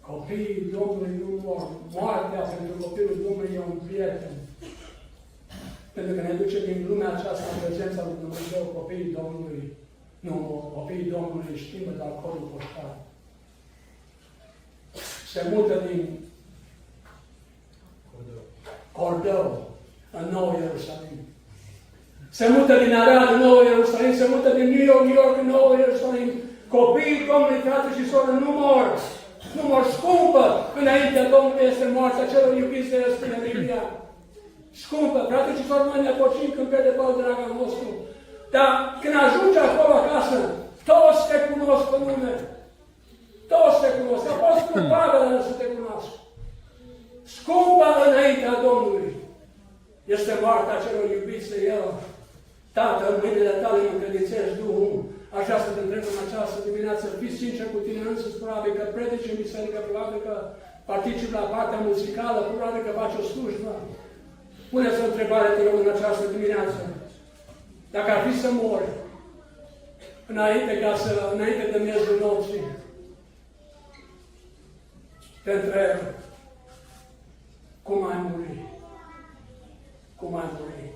Copiii Domnului nu mor. Moartea pentru copilul Domnului e un prieten. Pentru că ne duce din lumea aceasta în prezența lui Dumnezeu, copiii Domnului nu mor. Copiii Domnului își schimbă de alcoolul poștat. Se mută din Cordău în Nou Ierusalim. Se mută din Arad în Nou Ierusalim, se mută din New York în Nou Ierusalim. Copiii Domnului, frate și soră, nu mor. Nu mor, scumpă înaintea Domnului este moartea celor iubiți de spune Biblia. Scumpă, frate și soră, noi ne pocim când vede Paul draga nostru. Dar când ajungi acolo acasă, toți te cunosc pe nume. Toți te cunosc. Apostolul Pavel să te cunoască. Scumpă înaintea Domnului este moartea celor iubiți de El. Tată, în mâinile tale îmi încredințești Duhul. Așa să te întreb în această dimineață, fii sincer cu tine însuți, probabil că predici în biserică, probabil că participi la partea muzicală, probabil că faci o slujbă. Puneți o întrebare, te rog, în această dimineață. Dacă ar fi să mori, înainte de miezul nopții, te întreb, cum ai murit? Cum ai murit?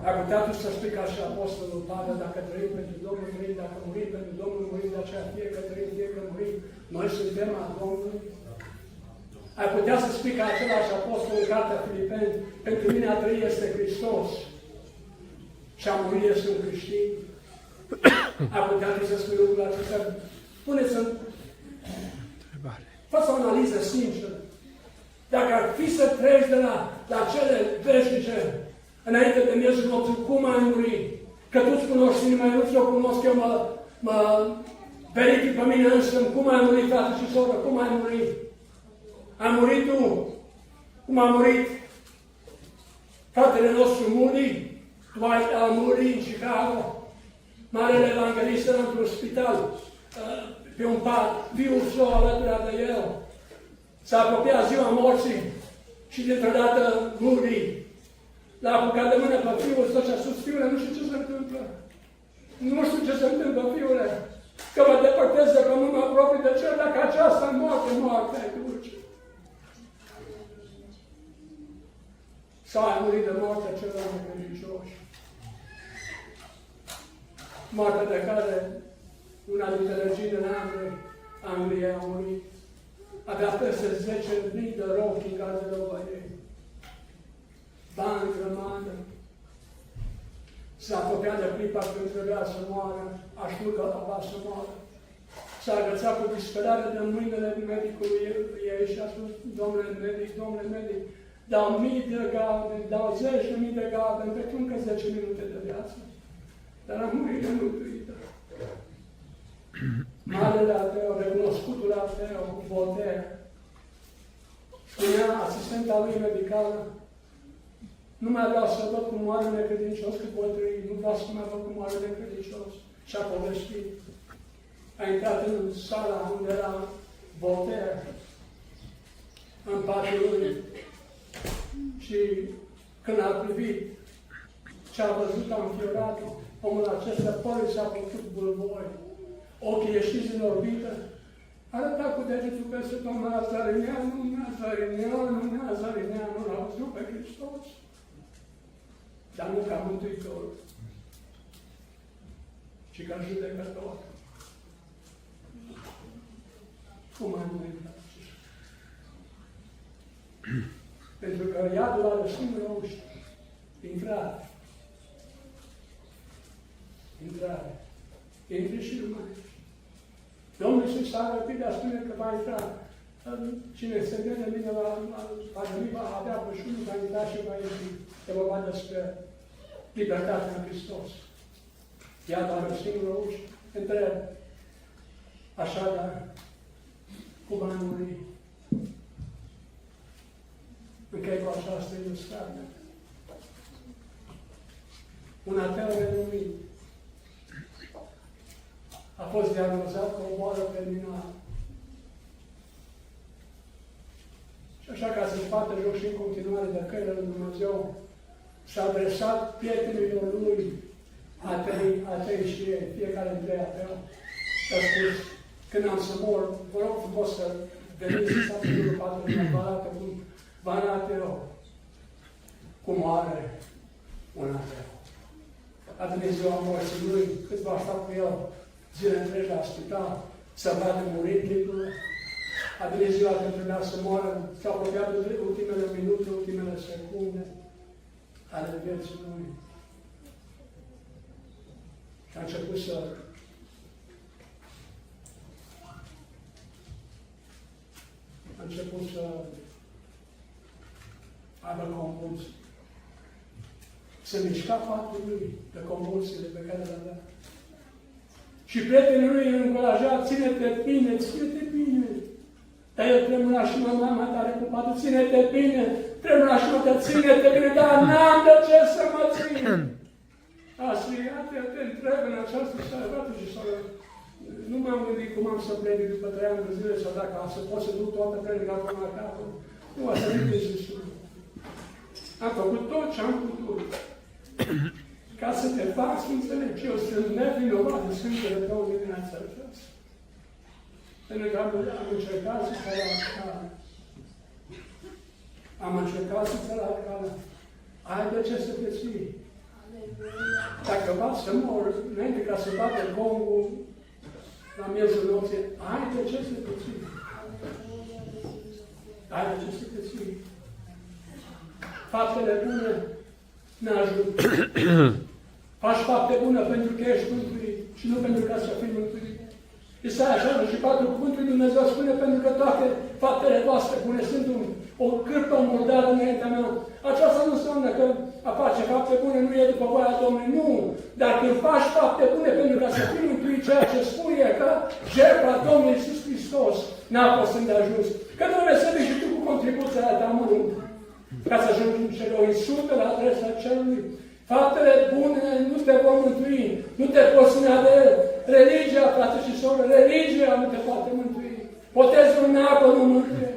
Ar putea tu să spui ca și Apostolul Pavel, dacă trăim pentru Domnul, murim, dacă murim pentru Domnul, murim, de aceea fie că trăim, fie că murim, noi suntem a Domnului. Ai putea să spui ca același Apostol în Cartea Filipeni, pentru mine a trăi este Hristos și a muri este un creștin. Ai putea să spui lucrul acesta. Puneți-mi, fă-ți o analiză sinceră. Dacă ar fi să treci de la cele veșnice, înainte de miezul nopții, cum ai murit? Că tu-ți cunoști inima, eu nu ți-o cunosc, eu mă verific pe mine însumi. Cum ai murit, frate și soră? Cum ai murit? Ai murit tu? Cum a murit fratele nostru Moody? Dwight L. Moody în Chicago. Marele evanghelist era într-un spital, pe un pat, fiul său alături de el. S-a apropiat ziua morții și dintr-o dată Moody l-a apucat de mână pe fiul său și a spus, fiule, nu știu ce se întâmplă. Nu știu ce se întâmplă, fiule. Că mă depărtez de pământ, mă apropii de cer, dacă aceasta e moarte, moartea e dulce. Sau a murit de moartea celor necredincioși. Moartea de care una dintre reginele Angliei a murit. Avea peste 10.000 de rochi în garderoba ei. Bani, grămadă. S-a apropiat de clipa când trebuia să moară. A știut că va să moară. S-a agățat cu disperare de mâinile medicului ei și a spus, domnule medic, dau 1000 de galbeni, dau 10.000 de galbeni pentru încă 10 minute de viață. dar a murit nemântuită. Marele ateu, recunoscutul ateu, Voltaire, spunea asistenta lui medicală: nu mai vreau să văd cum moare necredincios cât voi trăi, nu vreau să mai văd cum moare necredincios. Și a povestit. A intrat în sala unde era Voltaire, în patul lui, și când a privit ce a văzut, a înfiorat, omul acesta, părul s-a făcut bâlboi, ochii ieșiți în orbită, arăta cu degetul peste Domnul Nazarineanu, Nazarineanu, l-a văzut pe Hristos, dar nu ca Mântuitor, ci ca judecător. Cum ai mântuit? Pentru că iadul are singură ușă. Intrare. Intrare. Intri și rămâne. Domnul Iisus s-a răpit de a spune că va intra. Cine se vede de mine va avea pășunul, va intra și va ieși. Te vorba despre libertatea în Hristos. Iadul are singură ușă. Întreb. Așadar, cum ai murit? Închei cu această ilustrare. Un ateu renumit a fost diagnozat cu o boală terminală. Și așa, ca să-și bată joc și în continuare de căile lui Dumnezeu, s-a adresat prietenilor lui, atei și ei, fiecare dintre ei ateu, și a spus: când am să mor, vă rog frumos să veniți să stați în jurul patului meu, vă arată eu cum are un ateu. A venit ziua morții lui, cât va sta cu el zile întregi la spital, să vadă muritnicul. A venit ziua când trebuia să moară, s-au apropiat de ultimele minute, ultimele secunde ale vieții lui. Și a început să aibă convulsii. Se mișca fatul lui de convulsiile pe care le avea. Și prietenul lui îl încuraja: ține-te bine, ține-te bine. Dar el tremura și mai tare cu patul: ține-te bine, tremura și ține-te bine, dar n-am de ce să mă țin. Asta, iată, te întreb în această seară, frate și soră, nu m-am gândit cum am să predic după 3 ani de zile, sau dacă am să pot să duc toată predica până la capăt. Nu, asta nu e zisul. Am făcut tot ce am putut ca să te fac să înțelegi. Eu sunt nevinovat de Sfântele Tău în dimineața aceasta. Pentru că am încercat să te la cală. Am încercat să te la cală. Ai de ce să te ții. Dacă va să mor, înainte ca să bate gongul la miezul nopții, ai de ce să te ții. Ai de ce să te ții. Faptele bune ne ajută. Faci fapte bune pentru că ești mântuit și nu pentru ca să fii mântuit. Isaia 64, cuvântul lui Dumnezeu spune: pentru că toate faptele voastre bune sunt o cârpă murdară înaintea mea. Aceasta nu înseamnă că a face fapte bune nu e după voia Domnului, nu. Dar când faci fapte bune pentru ca să fii mântuit, ceea ce spune că jertfa Domnului Iisus Hristos n-a fost îndeajuns. Că trebuie să vii și tu cu contribuția ta mărunt, ca să ajungi în cer, o insultă la adresa cerului. Faptele bune nu te vor mântui, nu te poți ține de religia, frate și soră, religia nu te poate mântui. Botezul în apă nu mântuie.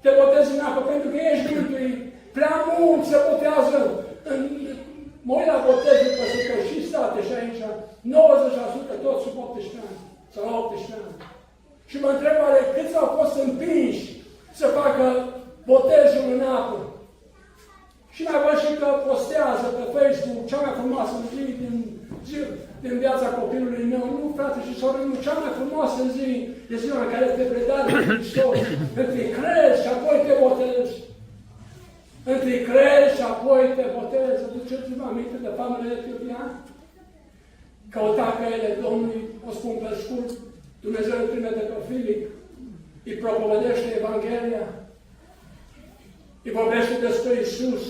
Te botezi în apă pentru că ești mântuit. Prea mult se botează. Mă uit la botezul pe și state și aici, 90% tot sub 18 ani, sau la 18 ani. Și mă întreb, oare câți au fost împinși să facă botezul în apă? Și mai văd și că postează pe Facebook cea mai frumoasă zi din viața copilului meu. Nu, frate și soră, nu, cea mai frumoasă zi e ziua în care te predai de Hristos. Întâi crezi și apoi te botezi. Întâi crezi și apoi te botezi. Duceți-vă aminte de famele etiopian? Căuta căile Domnului, o spun pe scurt, Dumnezeu îl trimite pe Filip, îi propovedește Evanghelia, îi vorbește despre Iisus.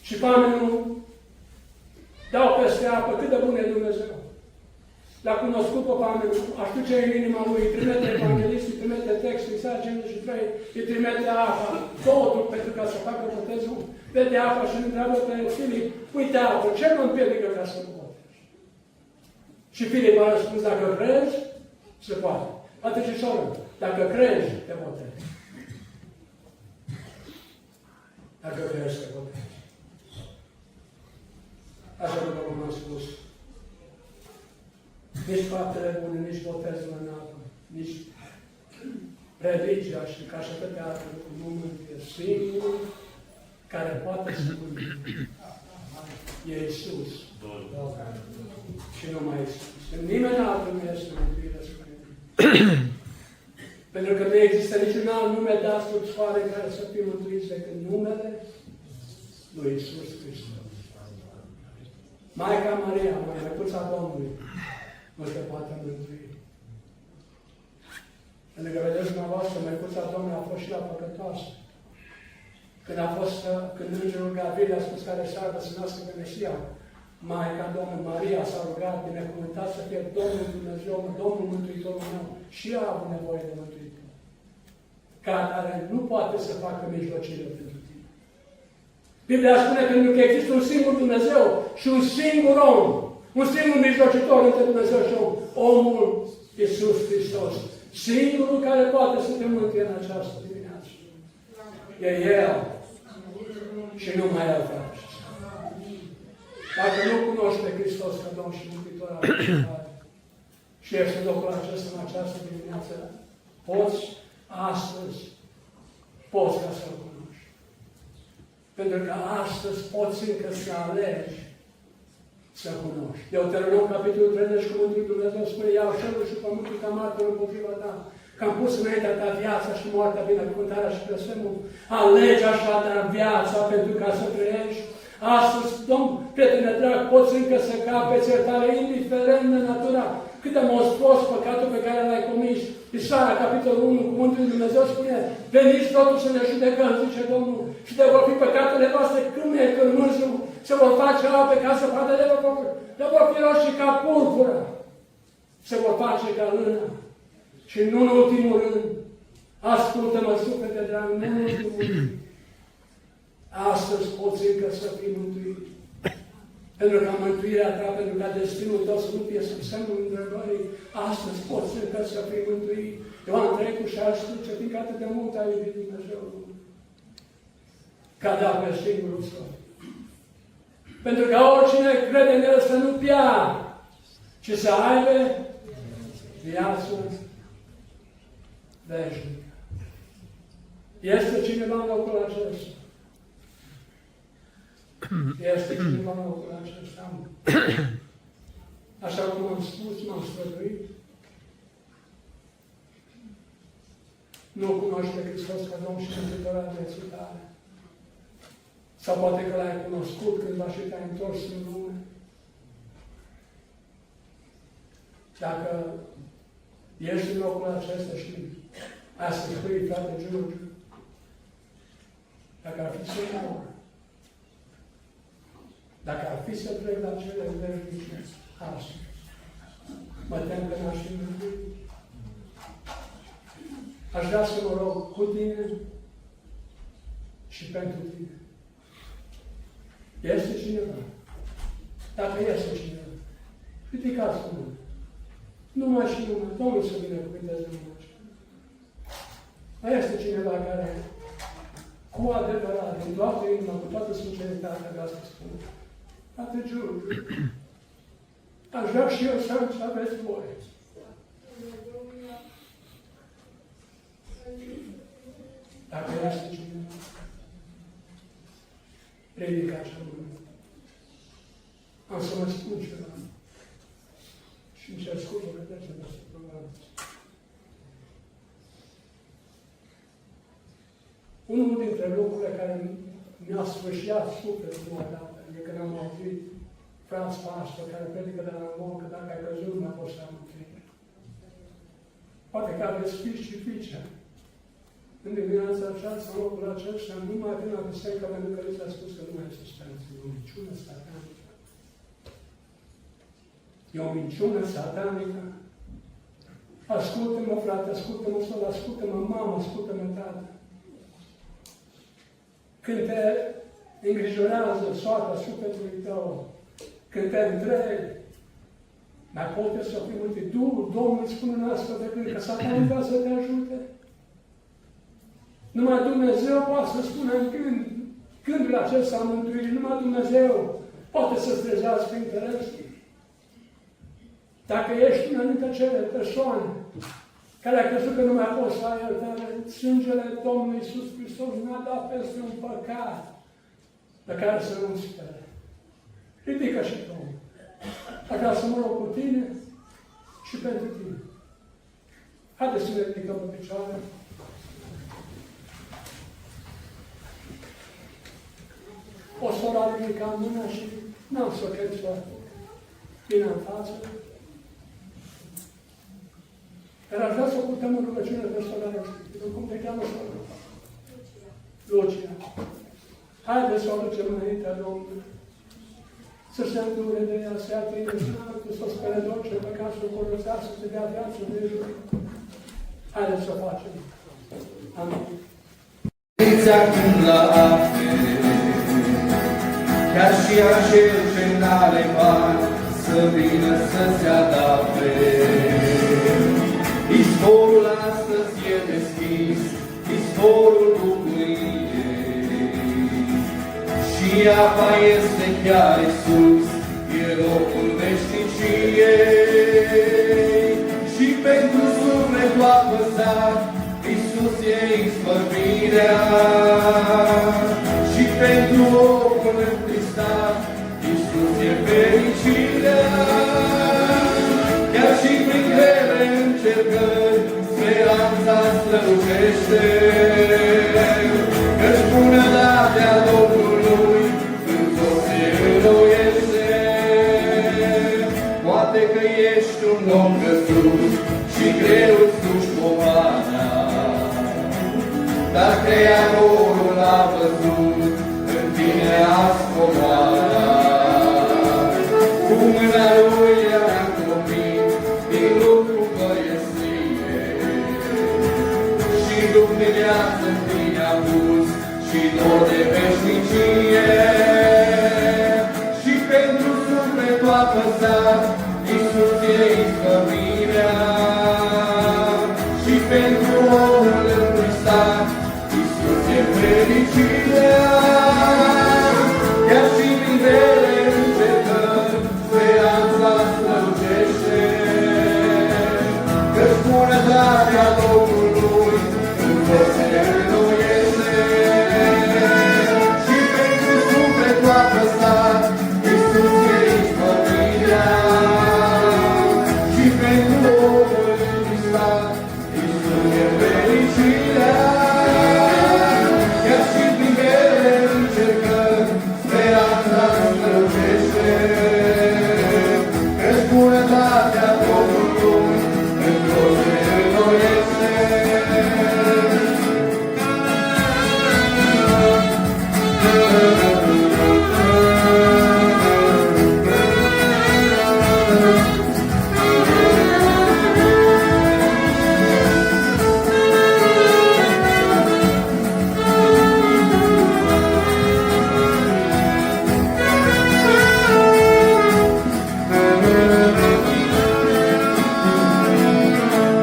Și oamenul dau peste apă, cât de bun e Dumnezeu. L-a cunoscut pe oameni, a știu ce e în inima lui, îi trimite evanghelist, îi trimite textul, Isaia 53, îi trimite apa, totul pentru ca să facă botezul, vede apa și îl întreabă pe Filip, uite apă, ce mă împiedică ca să mă botez? Și Filip a răspuns, dacă crezi, se poate. Atât și soră, dacă crezi, te botezi. Dacă crezi, te botezi. Așa după cum am spus. Nici faptele bune, nici botezul în apă, nici religia și ca și atâtea alte lucruri nu mântuie. Singurul care poate să mântuie e Iisus. Și numai Iisus. Nimeni altul nu este mântuire spre El. Pentru că nu există niciun alt nume dat sub soare care să fie mântuiți decât numele lui Iisus Hristos. Maica Maria, Măicuța Domnului, nu se poate mântui. Pentru că vedeți dumneavoastră, Măicuța Domnului a fost și la păcătoasă. Când Îngerul Gabriel a spus care seară să nască pe Mesia, Maica Domnului Maria s-a rugat, binecuvântat să fie Domnul Dumnezeu, Domnul Mântuitorul meu, și ea a avut nevoie de Mântuitor. Care nu poate să facă mijlocire pentru tine. Biblia spune că există un singur Dumnezeu și un singur om. Un singur mijlocitor între Dumnezeu și om. Omul Iisus Hristos. Singurul care poate să te mântuie în această dimineață. E El. Și numai El face. Dacă nu cunoști pe Hristos ca Domn și Mântuitor al tău, și ești în locul acesta în această dimineață, poți astăzi, poți ca să-L cunoști. Pentru că astăzi poți încă să alegi să cunoști. Deuteronom, capitolul 30, cuvântul lui Dumnezeu spune, iau cerul și pământul ca martor împotriva ta, că am pus înaintea ta viața și moartea, binecuvântarea și blestemul. Alegi așadar viața pentru ca să trăiești. Astăzi, Domn, prietene drag, poți încă să capeți iertare, indiferent de natura, cât de monstruos păcatul pe care l-ai comis. Isaia, capitolul 1, cuvântul lui Dumnezeu spune, veniți totul să ne judecăm, zice Domnul, și de vor fi păcatele voastre câmne, cărmânzul, se vor face ape ca să vadă de vor fi roșii ca purpura, se vor face ca lână. Și nu în ultimul rând, ascultă-mă, suflete drag, nu în ultimul rând, astăzi poți încă să fii mântuit. Pentru ca mântuirea ta, pentru ca destinul tău să nu fie sub semnul întrebării, astăzi poți încă să fii mântuit. Ioan 3:16, fiindcă atât de mult a iubit Dumnezeu, ca da pe singurul Său. Pentru ca oricine crede în El să nu piară, ci să aibă viață veșnică. Este cineva în locul acesta? Este cineva în locul acesta? Așa cum am spus, m-am străduit. Nu cunoaște Hristos ca Domn și Mântuitor al vieții tale. Sau poate că L-ai cunoscut cândva și te-ai întors în lume. Dacă ești în locul acesta și ai să spui, frate Giurgiu, dacă ar fi să mor, dacă ar fi să trec la cele veșnice, astăzi, mă tem că n-aș fi mântuit. Aș vrea să mă rog cu tine și pentru tine. Este cineva? Dacă este cineva, ridicați mâna. Numai și numai. Domnul să binecuvânteze numai așa. Mai este cineva care, cu adevărat, din toată inima, cu toată sinceritatea, vrea să spun, frate Giurgiu, aș vrea și eu să aveți voie. Dacă este cineva, ridică așa mână. Am să mă spun ceva. Și îmi cer scuze că trecem la programul. Unul dintre lucrurile care mi-a sfârșiat sufletul odată, e când am auzit Franz Pastor, care predică de la om, că dacă ai căzut, mai poți să am întâlnire. Poate că aveți fiți și fiice. În dimineața aceasta, în locul acesta, nu mai vin la biserică, pentru că li s-a spus că nu mai este speranță, e o niciună satanică. E o minciună satanică. Ascultă-mă, frate, ascultă-mă, soră, ascultă-mă, mamă, ascultă-mă, tată. Când te îngrijorează soarta sufletului tău, când te întrebi, mai poate să fii multe, Domnul îi spune în astfel de gând că Satan vrea să te ajute. Numai Dumnezeu poate să spună în gândul acesta a mântuirii, numai Dumnezeu poate să-ți trezească interesul. Dacă ești una dintre cele persoane care a crezut că nu mai poți să ai iertare, sângele Domnului Iisus Hristos ne-a dat peste un păcat pe care să nu spere. Ridică și tu. Dacă să mă rog cu tine și pentru tine. Haideți să ne ridicăm pe picioare. O soră a ridicat mâna și n-am să o cred să vină în față. Dar aș vrea să o putem în rugăciune pe soră. Cum te cheamă soră? Lucia. Haideți să o aducem înaintea Domnului. Să se îndure de ea, să ia tine sfântul, să spere de orice păcat, să o curățească, să dea viață de jur. Haideți să o facem. Amin. Acum la apte, chiar și acel ce n-are bani, să vină să-ți adapte. Izvorul astăzi e deschis, izvorul bucuriei, și apa este chiar Iisus, e locul veșniciei. Și pentru sufletul apăsat, Iisus e izbăvirea, și pentru omul întristat, Iisus e fericirea. Chiar și prin grele încercări, speranța strălucește, că-și bunătatea Domnului în tot se înnoiește. Poate că ești un om căzut și greu îți duci povara, dar Creatorul a văzut în tine azi comoara. Cu mâna Lui i-a întocmit din lucru băieție, și duc de viață în tine a pus și dor de veșnicie. Și pentru sufletul apăsat, Iisus e izbăvirea, și pentru omul întristat, Iisus e fericirea. Chiar și prin grele încercări, speranța strălucește, că-și bunătatea Domnului în tot se înnoiește. Și pentru sufletul apăsat, Iisus e izbăvirea, și pentru omul întristat, Iisus e fericirea. Chiar și prin grele încercări, speranța strălucește, că-și bunătatea Domnului în tot se înnoiește.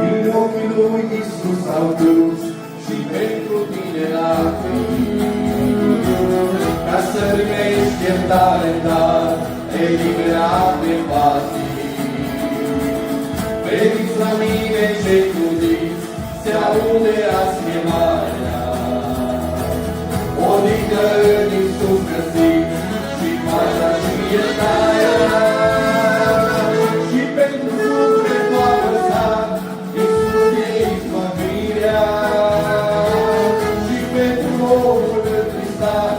Din ochii lui Iisus au dus și pentru tine lacrimi, ca să primești iertare în dar, eliberat de patii. Veniți la mine cei trudiți, se aude azi chemarea, odihnă în Iisus găsiți, și pacea și iertarea. Și pentru sufletul apăsat, Iisus e izbăvirea, și pentru omul întristat,